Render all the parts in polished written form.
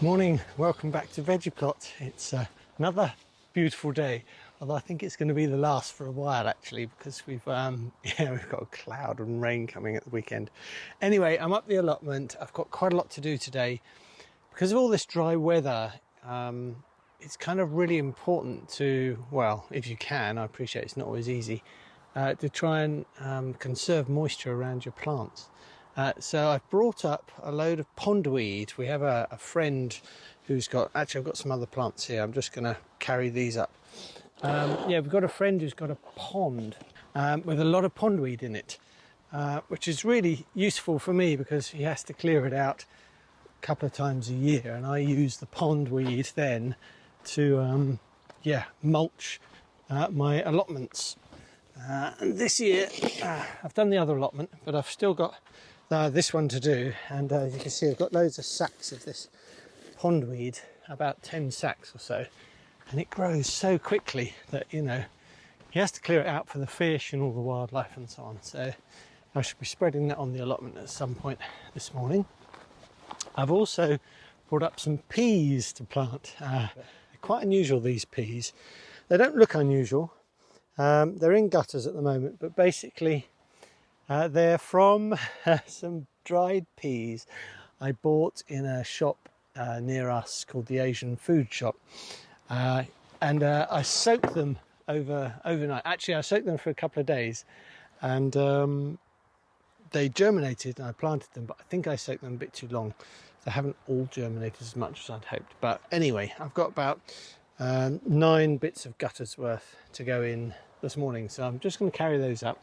Morning, welcome back to Vegiplot. It's another beautiful day, although I think it's going to be the last for a while actually, because we've got a cloud and rain coming at the weekend. Anyway, I'm up the allotment. I've got quite a lot to do today because of all this dry weather. It's kind of really important to, well, if you can, I appreciate it's not always easy, to try and conserve moisture around your plants. So I've brought up a load of pondweed. We have a friend who's got, actually I've got some other plants here, I'm just going to carry these up. We've got a friend who's got a pond with a lot of pondweed in it, which is really useful for me because he has to clear it out a couple of times a year, and I use the pondweed then to mulch my allotments. And this year I've done the other allotment, but I've still got this one to do, and as you can see I've got loads of sacks of this pondweed, about 10 sacks or so, and it grows so quickly that he has to clear it out for the fish and all the wildlife and so on. So I should be spreading that on the allotment at some point this morning. I've also brought up some peas to plant. They're quite unusual, these peas. They don't look unusual. They're in gutters at the moment, but basically they're from some dried peas I bought in a shop near us called the Asian Food Shop, and I soaked them overnight. Actually, I soaked them for a couple of days, and they germinated and I planted them, but I think I soaked them a bit too long. They haven't all germinated as much as I'd hoped. But anyway, I've got about 9 bits of gutters worth to go in this morning, so I'm just going to carry those up.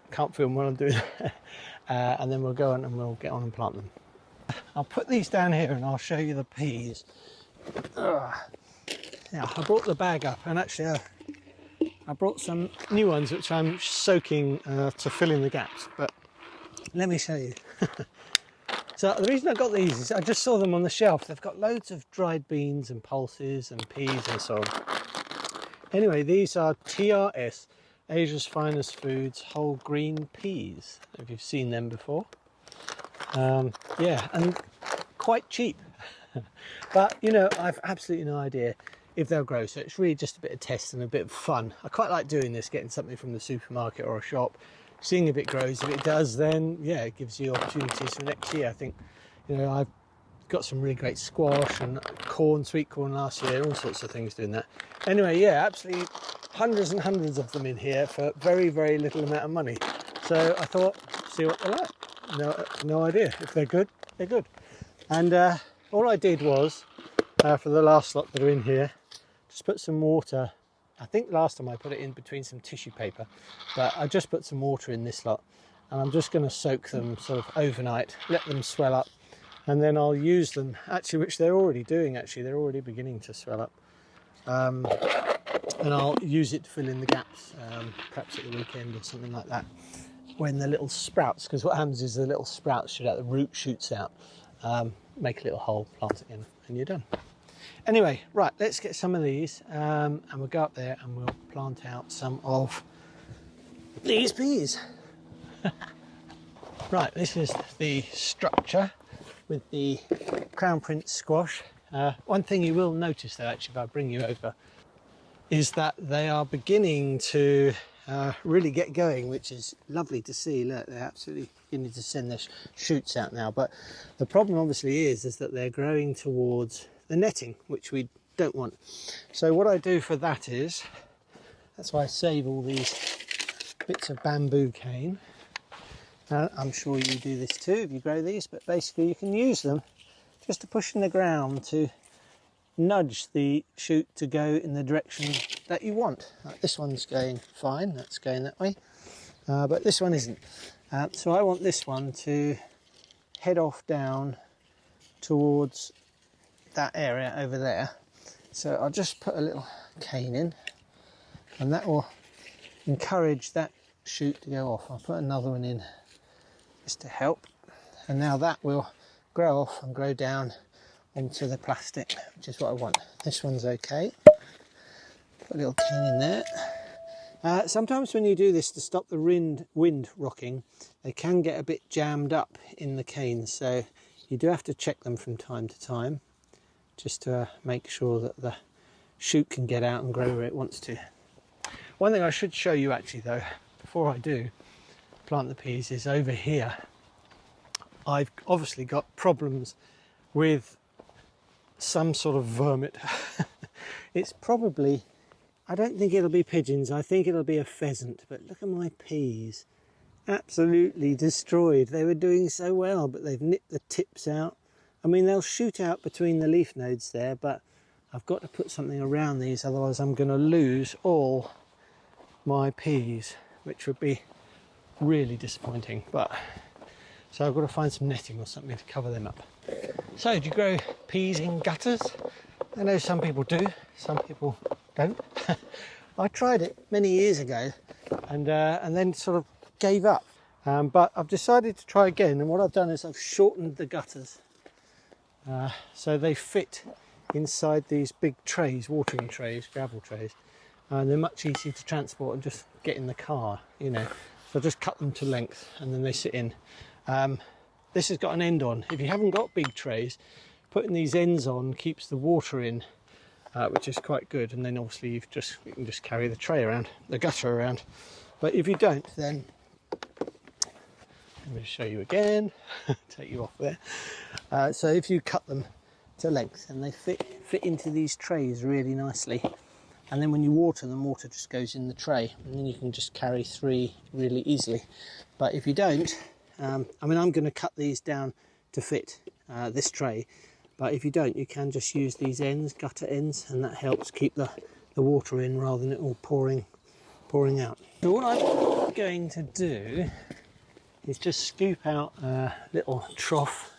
Can't film while I'm doing that. And then we'll go on and we'll get on and plant them. I'll put these down here and I'll show you the peas. Yeah, I brought the bag up, and actually I brought some new ones which I'm soaking to fill in the gaps, but let me show you. So the reason I got these is I just saw them on the shelf. They've got loads of dried beans and pulses and peas and so on. Anyway, these are TRS, Asia's Finest Foods whole green peas, if you've seen them before. And quite cheap. But, I've absolutely no idea if they'll grow, so it's really just a bit of test and a bit of fun. I quite like doing this, getting something from the supermarket or a shop, seeing if it grows. If it does, then, it gives you opportunities for next year. I think, I've got some really great squash and corn, sweet corn last year, all sorts of things doing that. Anyway, absolutely hundreds and hundreds of them in here for very, very little amount of money. So I thought, see what they're like. No idea. If they're good, they're good. And all I did was, for the last lot that are in here, just put some water. I think last time I put it in between some tissue paper, but I just put some water in this lot, and I'm just going to soak them sort of overnight, let them swell up, and then I'll use them, actually, which they're already doing, they're already beginning to swell up. And I'll use it to fill in the gaps, perhaps at the weekend or something like that, when the little sprouts, because what happens is the little sprouts shoot out, the root shoots out, make a little hole, plant it in, and you're done. Anyway, right, let's get some of these, and we'll go up there and we'll plant out some of these peas. Right, this is the structure with the Crown Prince squash. One thing you will notice though, actually, if I bring you over, is that they are beginning to really get going, which is lovely to see. Look, they're absolutely beginning to send their shoots out now. But the problem obviously is that they're growing towards the netting, which we don't want. So what I do for that is, that's why I save all these bits of bamboo cane. I'm sure you do this too if you grow these, but basically you can use them just to push in the ground to nudge the shoot to go in the direction that you want. Like this one's going fine, that's going that way, but this one isn't. So I want this one to head off down towards that area over there. So I'll just put a little cane in, and that will encourage that shoot to go off. I'll put another one in just to help, and now that will grow off and grow down onto the plastic, which is what I want. This one's okay. Put a little cane in there. Sometimes when you do this to stop the wind rocking, they can get a bit jammed up in the cane, so You do have to check them from time to time, just to make sure that the shoot can get out and grow where it wants to. One thing I should show you actually though, before I do plant the peas, is over here. I've obviously got problems with some sort of vermin. It's probably, I don't think it'll be pigeons, I think it'll be a pheasant, but look at my peas. Absolutely destroyed. They were doing so well, but they've nipped the tips out. I mean, they'll shoot out between the leaf nodes there, but I've got to put something around these, otherwise I'm going to lose all my peas, which would be really disappointing. But so I've got to find some netting or something to cover them up. So, do you grow peas in gutters? I know some people do, some people don't. I tried it many years ago and then sort of gave up. But I've decided to try again, and what I've done is I've shortened the gutters so they fit inside these big trays, watering trays, gravel trays, and they're much easier to transport and just get in the car, you know. So I just cut them to length and then they sit in. This has got an end on. If you haven't got big trays, putting these ends on keeps the water in, which is quite good, and then obviously you can just carry the tray around, the gutter around. But if you don't, then let me show you again, take you off there. So if you cut them to length, and they fit into these trays really nicely, and then when you water them, water just goes in the tray, and then you can just carry 3 really easily. But if you don't, I mean, I'm going to cut these down to fit this tray, but if you don't, you can just use these ends, gutter ends, and that helps keep the water in rather than it all pouring out. So what I'm going to do is just scoop out a little trough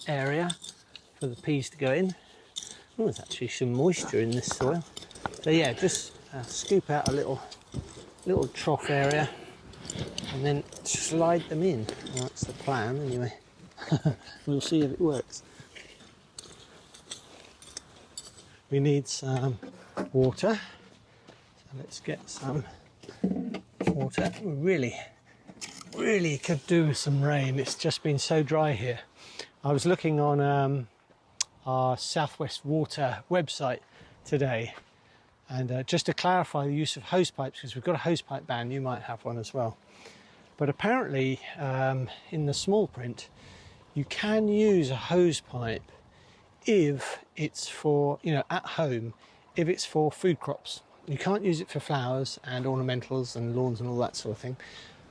area for the peas to go in. Oh, there's actually some moisture in this soil. So yeah, just scoop out a little trough area and then slide them in. Well, that's the plan anyway. We'll see if it works. We need some water, so let's get some water. We really could do with some rain. It's just been so dry here. I was looking on our Southwest Water website today, and just to clarify the use of hose pipes, because we've got a hose pipe ban, you might have one as well. But apparently in the small print, you can use a hose pipe if it's for, you know, at home, if it's for food crops. You can't use it for flowers and ornamentals and lawns and all that sort of thing.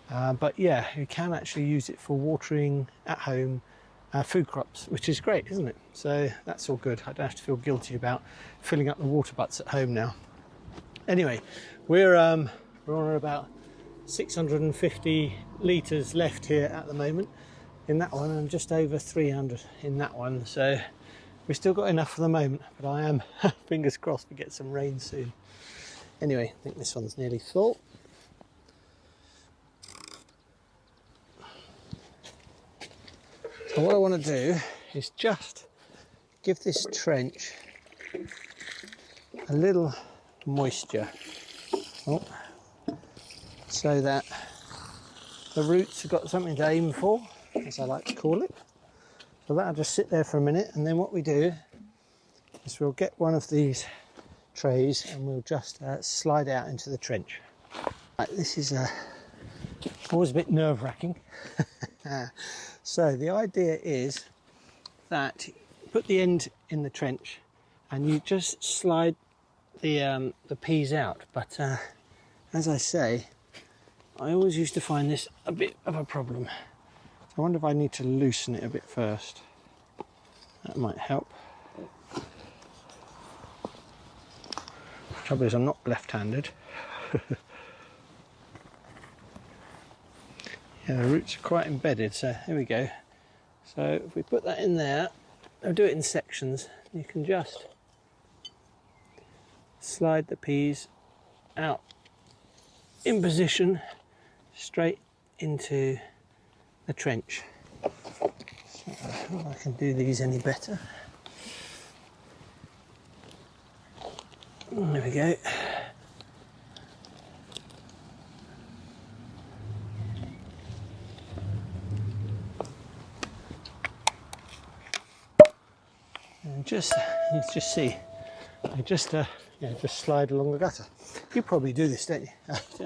But yeah, you can actually use it for watering at home food crops, which is great, isn't it? So that's all good. I don't have to feel guilty about filling up the water butts at home now. Anyway, we're on about 650 litres left here at the moment in that one, and just over 300 in that one. So we've still got enough for the moment, but I am fingers crossed we get some rain soon. Anyway, I think this one's nearly full. So what I want to do is just give this trench a little moisture, so that the roots have got something to aim for, as I like to call it. So that'll just sit there for a minute, and then what we do is we'll get one of these trays and we'll just slide out into the trench. Right, this is always a bit nerve-wracking. So the idea is that you put the end in the trench and you just slide the peas out. But as I say, I always used to find this a bit of a problem. So I wonder if I need to loosen it a bit first. That might help. The trouble is I'm not left-handed. Yeah, the roots are quite embedded, so here we go. So if we put that in there, I'll do it in sections. You can just slide the peas out in position straight into the trench. So I don't know if I can do these any better. There we go. and just you just see, they just just slide along the gutter. You probably do this, don't you?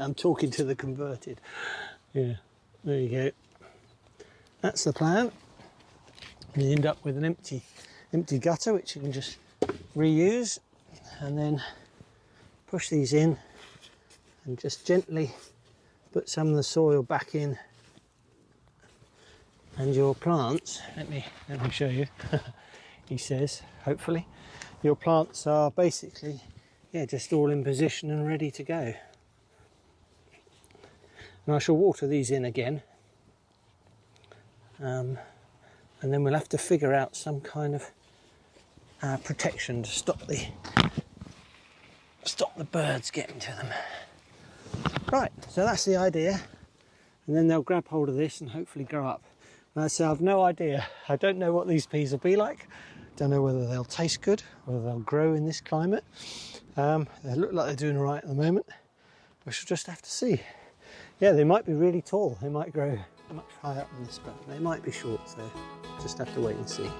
I'm talking to the converted. Yeah, there you go. That's the plan. You end up with an empty gutter, which you can just reuse, and then push these in and just gently put some of the soil back in, and your plants, let me show you. He says, hopefully your plants are basically just all in position and ready to go. And I shall water these in again, and then we'll have to figure out some kind of protection to stop the birds getting to them. Right, so that's the idea, and then they'll grab hold of this and hopefully grow up. And so I've no idea. I don't know what these peas will be like. Don't know whether they'll taste good, whether they'll grow in this climate. They look like they're doing all right at the moment. We shall just have to see. Yeah, they might be really tall. They might grow much higher up than this, but they might be short, so just have to wait and see.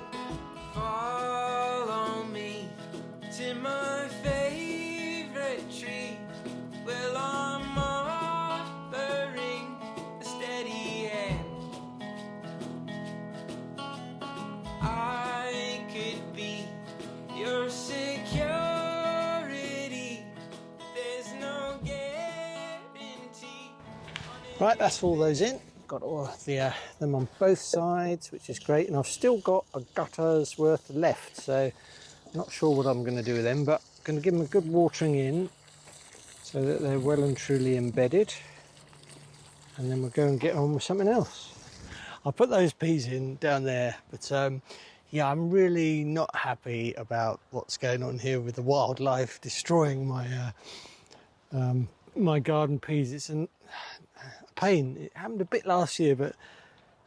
Follow me to my favourite tree. Well, I'm offering a steady hand. I could be your security. There's no guarantee. Right, that's all those in. Got all them on both sides, which is great, and I've still got a gutter's worth left, so I'm not sure what I'm going to do with them, but I'm going to give them a good watering in so that they're well and truly embedded, and then we'll go and get on with something else. I'll put those peas in down there, but yeah, I'm really not happy about what's going on here with the wildlife destroying my my garden peas. It's a pain. It happened a bit last year, but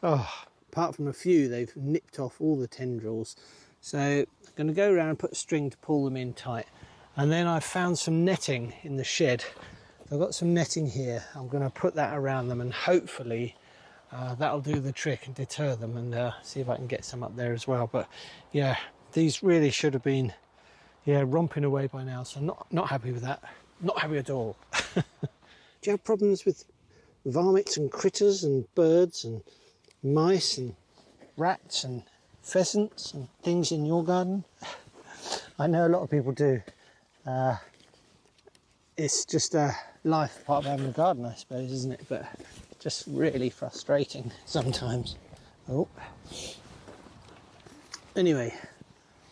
apart from a few, they've nipped off all the tendrils. So I'm going to go around and put a string to pull them in tight. And then I found some netting in the shed. I've got some netting here. I'm going to put that around them, and hopefully that'll do the trick and deter them, and see if I can get some up there as well. But yeah, these really should have been romping away by now, so not happy with that. Not happy at all. Do you have problems with varmints and critters and birds and mice and rats and pheasants and things in your garden? I know a lot of people do. It's just a life part of having a garden, I suppose, isn't it? But just really frustrating sometimes. Oh. Anyway,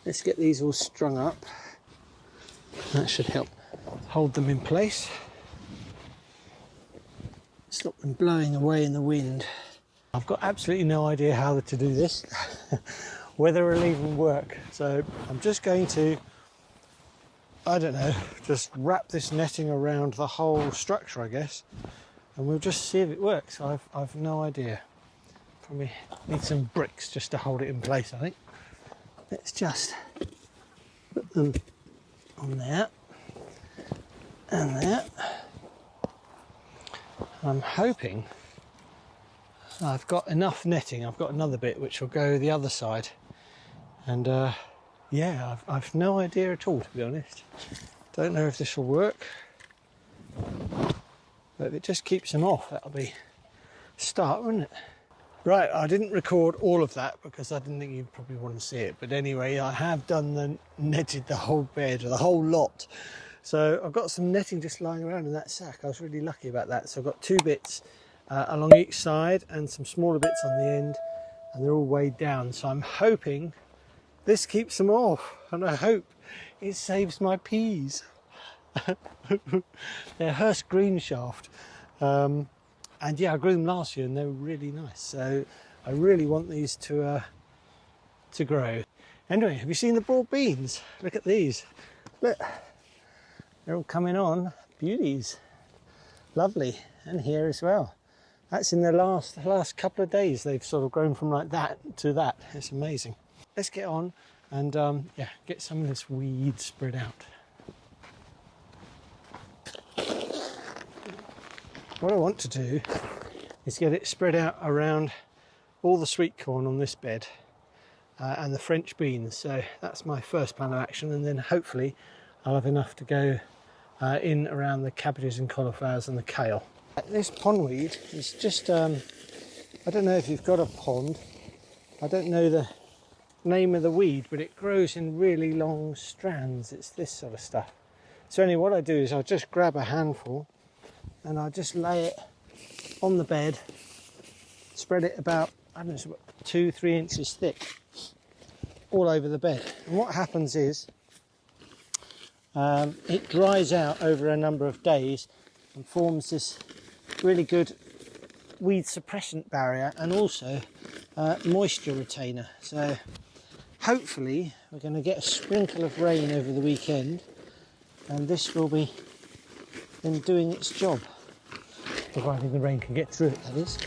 let's get these all strung up. That should help hold them in place. Stop them blowing away in the wind. I've got absolutely no idea how to do this, whether it'll even work. So I'm just going to, I don't know, just wrap this netting around the whole structure, I guess, and we'll just see if it works. I've no idea. Probably need some bricks just to hold it in place, I think. Let's just put them on there and there. I'm hoping I've got enough netting. I've got another bit which will go the other side, and yeah, I've no idea at all, to be honest. Don't know if this will work, but if it just keeps them off, that'll be a start, wouldn't it? Right, I didn't record all of that because I didn't think you'd probably want to see it, but anyway, I have netted the whole bed, or the whole lot. So I've got some netting just lying around in that sack. I was really lucky about that. So I've got 2 bits along each side and some smaller bits on the end, and they're all weighed down. So I'm hoping this keeps them off, and I hope it saves my peas. They're Hurst Greehshaft. And yeah, I grew them last year and they were really nice. So I really want these to grow. Anyway, have you seen the broad beans? Look at these. Look. They're all coming on, beauties, lovely, and here as well. That's in the last couple of days. They've sort of grown from like that to that. It's amazing. Let's get on and yeah, get some of this weed spread out. What I want to do is get it spread out around all the sweet corn on this bed, and the French beans. So that's my first plan of action, and then hopefully I'll have enough to go in around the cabbages and cauliflowers and the kale. This pondweed is just, I don't know if you've got a pond, I don't know the name of the weed, but it grows in really long strands. It's this sort of stuff. So anyway, what I do is I'll just grab a handful and I'll just lay it on the bed, spread it about, I don't know, it's about 2-3 inches thick all over the bed. And what happens is it dries out over a number of days and forms this really good weed suppressant barrier and also moisture retainer. So hopefully we're going to get a sprinkle of rain over the weekend, and this will be then doing its job, providing the rain can get through it, that is.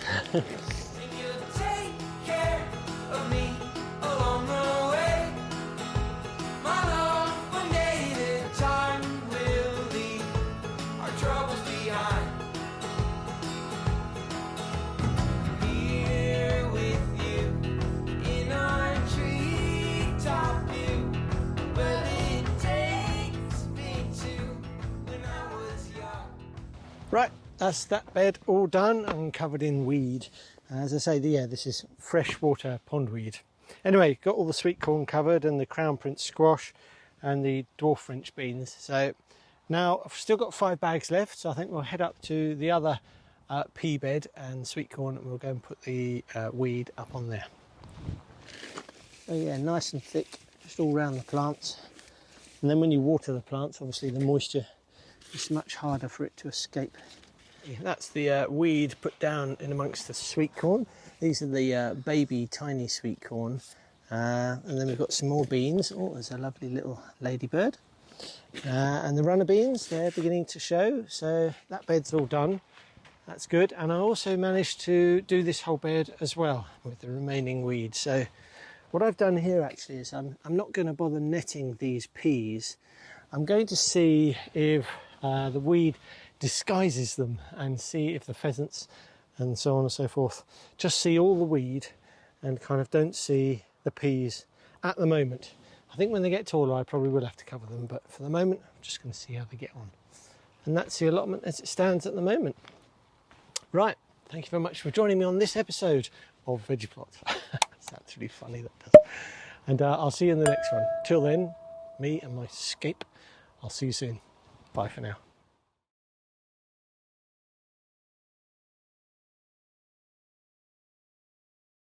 Right, that's that bed all done and covered in weed. As I say, yeah, this is freshwater pondweed. Anyway, got all the sweet corn covered and the crown prince squash and the dwarf French beans. So now I've still got 5 bags left, so I think we'll head up to the other pea bed and sweet corn, and we'll go and put the weed up on there. So yeah, nice and thick, just all around the plants. And then when you water the plants, obviously the moisture, it's much harder for it to escape. That's the weed put down in amongst the sweet corn. These are the baby tiny sweet corn. And then we've got some more beans. Oh, there's a lovely little ladybird. And the runner beans, they're beginning to show. So that bed's all done. That's good. And I also managed to do this whole bed as well with the remaining weed. So what I've done here actually is I'm not going to bother netting these peas. I'm going to see if the weed disguises them and see if the pheasants and so on and so forth just see all the weed and kind of don't see the peas at the moment. I think when they get taller I probably will have to cover them, but for the moment I'm just going to see how they get on. And that's the allotment as it stands at the moment. Right, thank you very much for joining me on this episode of Vegiplot. Sounds really funny, that does. And I'll see you in the next one. Till then, me and my scape, I'll see you soon. Bye for now.